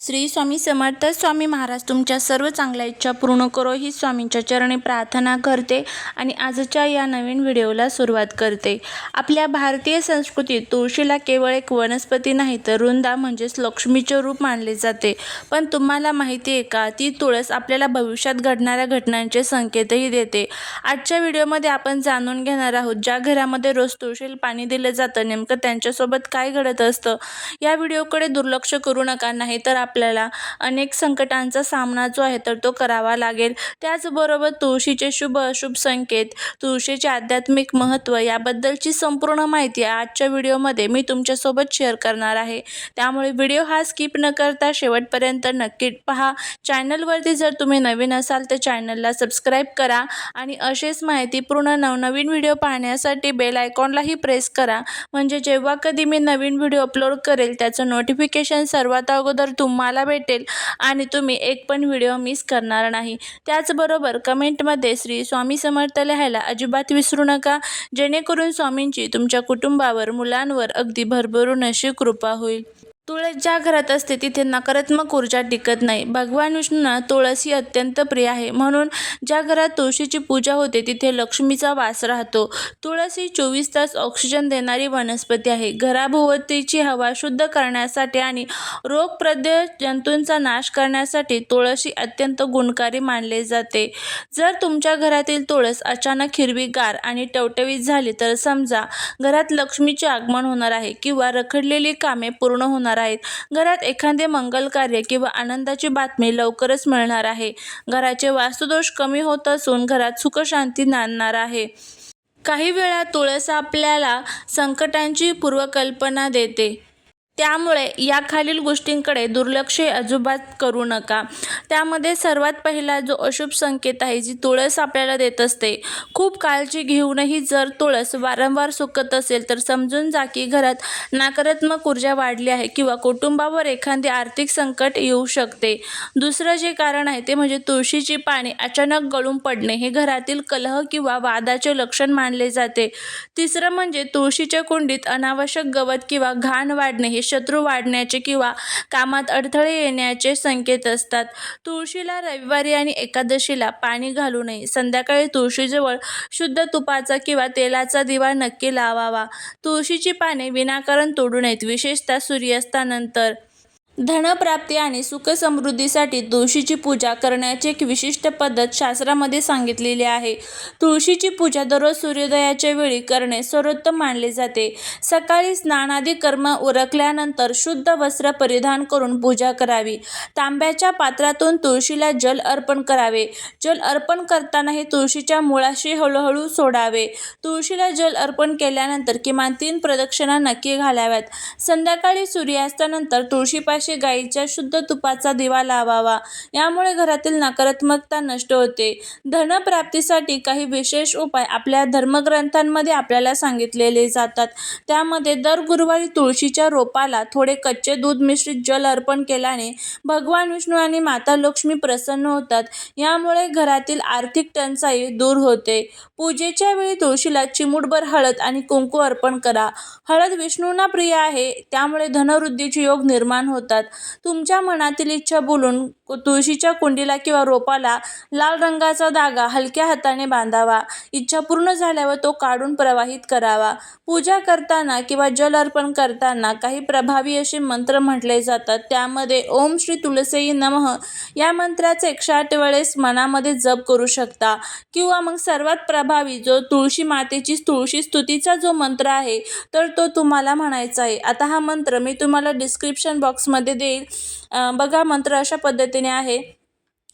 श्री स्वामी समर्थ. स्वामी महाराज तुमच्या सर्व चांगल्या इच्छा पूर्ण करो ही स्वामींच्या चरणी प्रार्थना करते आणि आजच्या या नवीन व्हिडिओला सुरुवात करते. आपल्या भारतीय संस्कृतीत तुळशीला केवळ एक वनस्पती नाही तर वृंदा म्हणजेच लक्ष्मीचे रूप मानले जाते. पण तुम्हाला माहिती आहे का, ती तुळस आपल्याला भविष्यात घडणाऱ्या घटनांचे संकेतही देते. आजच्या व्हिडिओमध्ये आपण जाणून घेणार आहोत ज्या घरामध्ये रोज तुळशीला पाणी दिलं जातं नेमकं त्यांच्यासोबत काय घडत असतं. या व्हिडिओकडे दुर्लक्ष करू नका, नाही तर आपल्याला अनेक संकटांचा सामना जो आहे तर तो करावा लागेल. त्याचबरोबर तुळशीचे शुभ अशुभ संकेत, तुळशीचे आध्यात्मिक महत्त्व याबद्दलची संपूर्ण माहिती आजच्या व्हिडिओमध्ये मी तुमच्यासोबत शेअर करणार आहे. त्यामुळे व्हिडिओ हा स्किप न करता शेवटपर्यंत नक्की पहा. चॅनलवरती जर तुम्ही नवीन असाल तर चॅनलला सबस्क्राईब करा आणि असेच माहितीपूर्ण नवनवीन व्हिडिओ पाहण्यासाठी बेल आयकॉनलाही प्रेस करा, म्हणजे जेव्हा कधी मी नवीन व्हिडिओ अपलोड करेल त्याचं नोटिफिकेशन सर्वात अगोदर तुम्हाला भेटेल आणि तुम्ही एक पण व्हिडिओ मिस करणार नाही. त्याचबरोबर कमेंटमध्ये श्री स्वामी समर्थ लिहायला अजिबात विसरू नका, जेणेकरून स्वामींची तुमच्या कुटुंबावर, मुलांवर अगदी भरभरून अशी कृपा होईल. तुळस ज्या घरात असते तिथे नकारात्मक ऊर्जा टिकत नाही. भगवान विष्णूंना तुळस ही अत्यंत प्रिय आहे, म्हणून ज्या घरात तुळशीची पूजा होते तिथे लक्ष्मीचा वास राहतो. तुळस ही 24 तास ऑक्सिजन देणारी वनस्पती आहे. घराभोवतीची हवा शुद्ध करण्यासाठी आणि रोगप्रतिकारक जंतूंचा नाश करण्यासाठी तुळस ही अत्यंत गुणकारी मानले जाते. जर तुमच्या घरातील तुळस अचानक हिरवीगार आणि टवटवीत झाली तर समजा घरात लक्ष्मीचे आगमन होणार आहे किंवा रखडलेली कामे पूर्ण होणार आहेत. घरात एखादे मंगल कार्य किंवा आनंदाची बातमी लवकरच मिळणार आहे. घराचे वास्तुदोष कमी होत असून घरात सुख शांती नांदणार आहे. काही वेळा तुळस आपल्याला संकटांची पूर्वकल्पना देते, त्यामुळे या खालील गोष्टींकडे दुर्लक्ष अजिबात करू नका. त्यामध्ये सर्वात पहिला जो अशुभ संकेत आहे जी तुळस आपल्याला देत असते. खूप काळजी घेऊनही जर तुळस वारंवार सुकत असेल तर समजून जा की घरात नकारात्मक ऊर्जा वाढली आहे किंवा कुटुंबावर एखादे आर्थिक संकट येऊ शकते. दुसरं जे कारण आहे ते म्हणजे तुळशीची पाने अचानक गळून पडणे, हे घरातील कलह किंवा वादाचे लक्षण मानले जाते. तिसरं म्हणजे तुळशीच्या कुंडीत अनावश्यक गवत किंवा घाण वाढणे, हे शत्रू वाढण्याचे किंवा कामात अडथळे येण्याचे संकेत असतात. तुळशीला रविवारी आणि एकादशीला पाणी घालू नये. संध्याकाळी तुळशीजवळ शुद्ध तुपाचा किंवा तेलाचा दिवा नक्की लावावा. तुळशीची पाने विनाकारण तोडू नयेत, विशेषतः सूर्यास्तानंतर. धनप्राप्ती आणि सुखसमृद्धीसाठी तुळशीची पूजा करण्याची एक विशिष्ट पद्धत शास्त्रामध्ये सांगितलेली आहे. तुळशीची पूजा दररोज सूर्योदयाच्या वेळी करणे सर्वोत्तम मानले जाते. सकाळी स्नानादी कर्म उरकल्यानंतर शुद्ध वस्त्र परिधान करून पूजा करावी. तांब्याच्या पात्रातून तुळशीला जल अर्पण करावे. जल अर्पण करताना हे तुळशीच्या मुळाशी हळूहळू सोडावे. तुळशीला जल अर्पण केल्यानंतर किमान 3 प्रदक्षिणा नक्की घालाव्यात. संध्याकाळी सूर्यास्तानंतर तुळशीपाशी गाईच्या शुद्ध तुपाचा दिवा लावावा. यामुळे घरातील नकारात्मकता नष्ट होते. धनप्राप्तीसाठी काही विशेष उपाय आपल्या धर्मग्रंथांमध्ये आपल्याला सांगितलेले जातात. त्यामध्ये दर गुरुवारी तुळशीच्या रोपाला थोडे कच्चे दूध मिश्रित जल अर्पण केल्याने भगवान विष्णू आणि माता लक्ष्मी प्रसन्न होतात. यामुळे घरातील आर्थिक टंचाई दूर होते. पूजेच्या वेळी तुळशीला चिमूटभर हळद आणि कुंकू अर्पण करा. हळद विष्णूंना प्रिय आहे, त्यामुळे धनवृद्धीचे योग निर्माण होतात. तुमच्या मनातील इच्छा बोलून तुळशीच्या कुंडीला किंवा रोपाला लाल रंगाचा धागा हलक्या हाताने बांधावा. इच्छा पूर्ण झाल्यावर तो काढून प्रवाहित करावा. पूजा करताना किंवा जल अर्पण करताना काही प्रभावी असे मंत्र म्हटले जातात. त्यामध्ये ओम श्री तुलसी नमः या मंत्राचे 108 वेळेस मनामध्ये जप करू शकता किंवा मग सर्वात प्रभावी जो तुळशी मातेची तुळशी स्तुतीचा जो मंत्र आहे तर तो तुम्हाला म्हणायचा आहे. आता हा मंत्र मी तुम्हाला डिस्क्रिप्शन बॉक्समध्ये देईल. बघा, मंत्र अशा पद्धतीने आहे.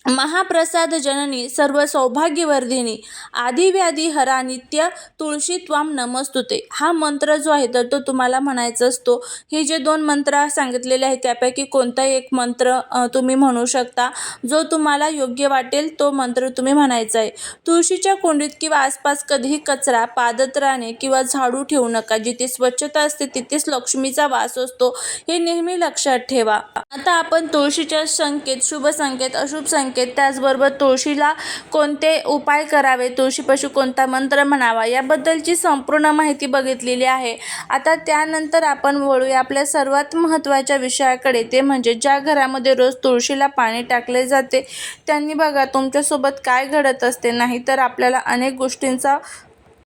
महाप्रसाद जननी सर्व सौभाग्यवर्धिनी आदिव्याधी हरा नित्य तुळशी त्वाम नमस्तुते. हा मंत्र जो आहे तर तो तुम्हाला म्हणायचा असतो. हे जे 2 मंत्र सांगितलेले आहेत त्यापैकी कोणताही एक मंत्र तुम्ही म्हणू शकता. जो तुम्हाला योग्य वाटेल तो मंत्र तुम्ही म्हणायचा आहे. तुळशीच्या कुंडीत किंवा आसपास कधीही कचरा, पादत्राणे किंवा झाडू ठेवू नका. जिथे स्वच्छता असते तिथेच लक्ष्मीचा वास असतो, हे नेहमी लक्षात ठेवा. आता आपण तुळशीच्या संकेत, शुभ संकेत, अशुभ संकेत संकेत, त्याचबरोबर तुळशीला कोणते उपाय करावे, तुळशीपाशी कोणता मंत्र म्हणावा याबद्दलची संपूर्ण माहिती बघितलेली आहे. आता त्यानंतर आपण वळूया आपल्या सर्वात महत्त्वाच्या विषयाकडे, ते म्हणजे ज्या घरामध्ये रोज तुळशीला पाणी टाकले जाते त्यांनी बघा तुमच्यासोबत काय घडत असते. नाहीतर आपल्याला अनेक गोष्टींचा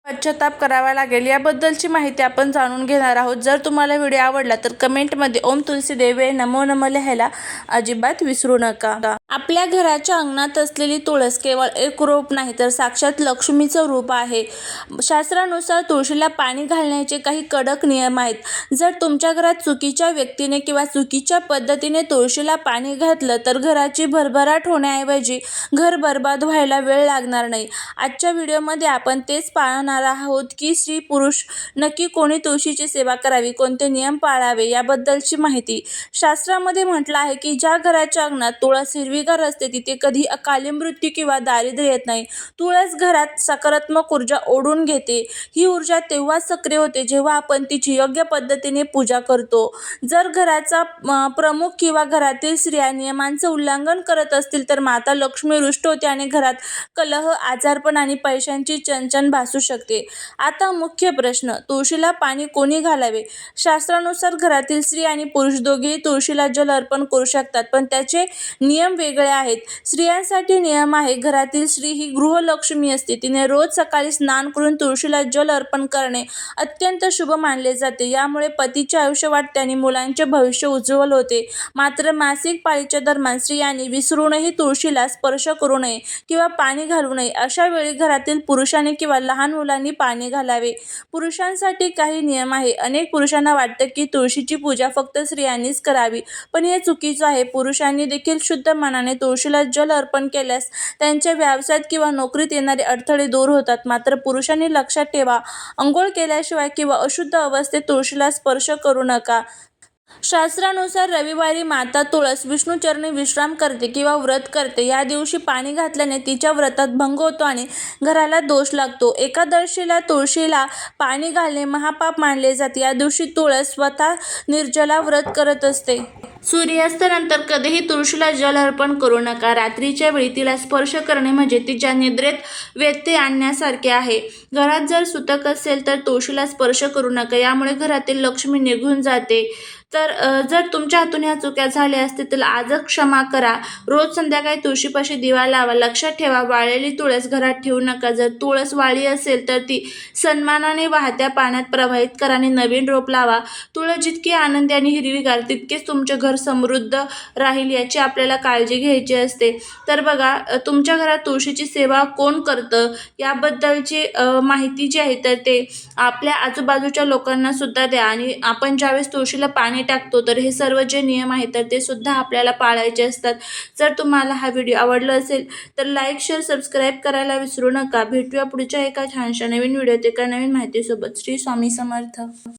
पश्चाताप करावा लागेल. याबद्दलची माहिती आपण जाणून घेणार आहोत. जर तुम्हाला व्हिडिओ आवडला तर कमेंटमध्ये ओम तुलसी देवे नमो नमः लिहायला अजिबात विसरू नका. आपल्या घराच्या अंगणात असलेली तुळस केवळ एक रूप नाही तर साक्षात लक्ष्मीचं रूप आहे. शास्त्रानुसार तुळशीला पाणी घालण्याचे काही कडक नियम आहेत. जर तुमच्या घरात चुकीच्या व्यक्तीने किंवा चुकीच्या पद्धतीने तुळशीला पाणी घातलं तर घराची भरभराट होण्याऐवजी घर बर्बाद व्हायला वेळ लागणार नाही. आजच्या व्हिडिओमध्ये आपण तेच पाहणार आहोत की स्त्री पुरुष नक्की कोणी तुळशीची सेवा करावी, कोणते नियम पाळावे याबद्दलची माहिती. शास्त्रामध्ये म्हटलं आहे की ज्या घराच्या अंगणात तुळस हिरवीगार असते तिथे कधी अकाली मृत्यू किंवा दारिद्र्य येत नाही. तुळस घरात सकारात्मक ऊर्जा ओढून घेते. ही ऊर्जा तेव्हाच सक्रिय होते जेव्हा आपण तिची योग्य पद्धतीने पूजा करतो. जर घराचा प्रमुख किंवा घरातील स्त्रिया नियमांचं उल्लंघन करत असतील तर माता लक्ष्मी रुष्ट होते आणि घरात कलह, आजारपण आणि पैशांची चणचण भासू शकते. आता मुख्य प्रश्न, तुळशीला पाणी कोणी घालावे? शास्त्रानुसार घरातील स्त्री आणि पुरुष दोघेही तुळशीला जल अर्पण करू शकतात, पण त्याचे नियम वेगळे आहेत. स्त्रियांसाठी नियम आहे, घरातील स्त्री ही गृहलक्ष्मी असते. तिने रोज सकाळी स्नान करून तुळशीला जल अर्पण करणे अत्यंत शुभ मानले जाते. यामुळे पतीचे आयुष्य वाढते आणि मुलांचे भविष्य उज्ज्वल होते. मात्र मासिक पाळीच्या दरम्यान स्त्रियांनी विसरूनही तुळशीला स्पर्श करू नये किंवा पाणी घालू नये. अशा वेळी घरातील पुरुषांनी किंवा लहान मुलांनी पाणी घालावे. पुरुषांसाठी काही नियम आहे. अनेक पुरुषांना वाटतं की तुळशीची पूजा फक्त स्त्रियांनीच करावी, पण हे चुकीचं आहे. पुरुषांनी देखील शुद्ध मनाने तुळशीला जल अर्पण केल्यास त्यांच्या व्यवसायात किंवा नोकरीत येणारे अडथळे दूर होतात. मात्र पुरुषांनी लक्षात ठेवा, अंघोळ केल्याशिवाय किंवा अशुद्ध अवस्थेत तुळशीला स्पर्श करू नका. शास्त्रानुसार रविवारी माता तुळस विष्णूचरणी विश्राम करते किंवा व्रत करते. या दिवशी पाणी घातल्याने तिच्या व्रतात भंग होतो आणि घराला दोष लागतो. एकादशीला तुळशीला पाणी घालणे महापाप मानले जाते. या दिवशी तुळस स्वतः निर्जला व्रत करत असते. सूर्यास्तानंतर कधीही तुळशीला जल अर्पण करू नका. रात्रीच्या वेळी तिला स्पर्श करणे म्हणजे तिच्या निद्रेत व्यत्यय आणण्यासारखे आहे. घरात जर सुतक असेल तर तुळशीला स्पर्श करू नका, यामुळे घरातील लक्ष्मी निघून जाते. तर जर तुमच्या हातून ह्या चुक्या झाल्या असतील तर आजच क्षमा करा. रोज संध्याकाळी तुळशीपाशी दिवा लावा. लक्षात ठेवा, वाळलेली तुळस घरात ठेवू नका. जर तुळस वाळली असेल तर ती सन्मानाने वाहत्या पाण्यात प्रवाहित करा आणि नवीन रोप लावा. तुळस जितकी आनंदी आणि हिरवीगार तितकेच तुमचे घर समृद्ध राहील याची आपल्याला काळजी घ्यायची असते. तर बघा, तुमच्या घरात तुळशीची सेवा कोण करतं याबद्दलची माहिती जी आहे तर ते आपल्या आजूबाजूच्या लोकांना सुद्धा द्या. आणि आपण ज्यावेळेस तुळशीला पाणी टाकतो तर हे सर्व जे नियम आहेत तर ते सुद्धा आपल्याला पाळायचे असतात. जर तुम्हाला हा व्हिडिओ आवडला असेल तर लाईक, शेअर, सबस्क्राईब करायला विसरू नका. भेटूया पुढच्या एका छानशा नवीन व्हिडिओत एका नवीन माहितीसोबत. श्री स्वामी समर्थ.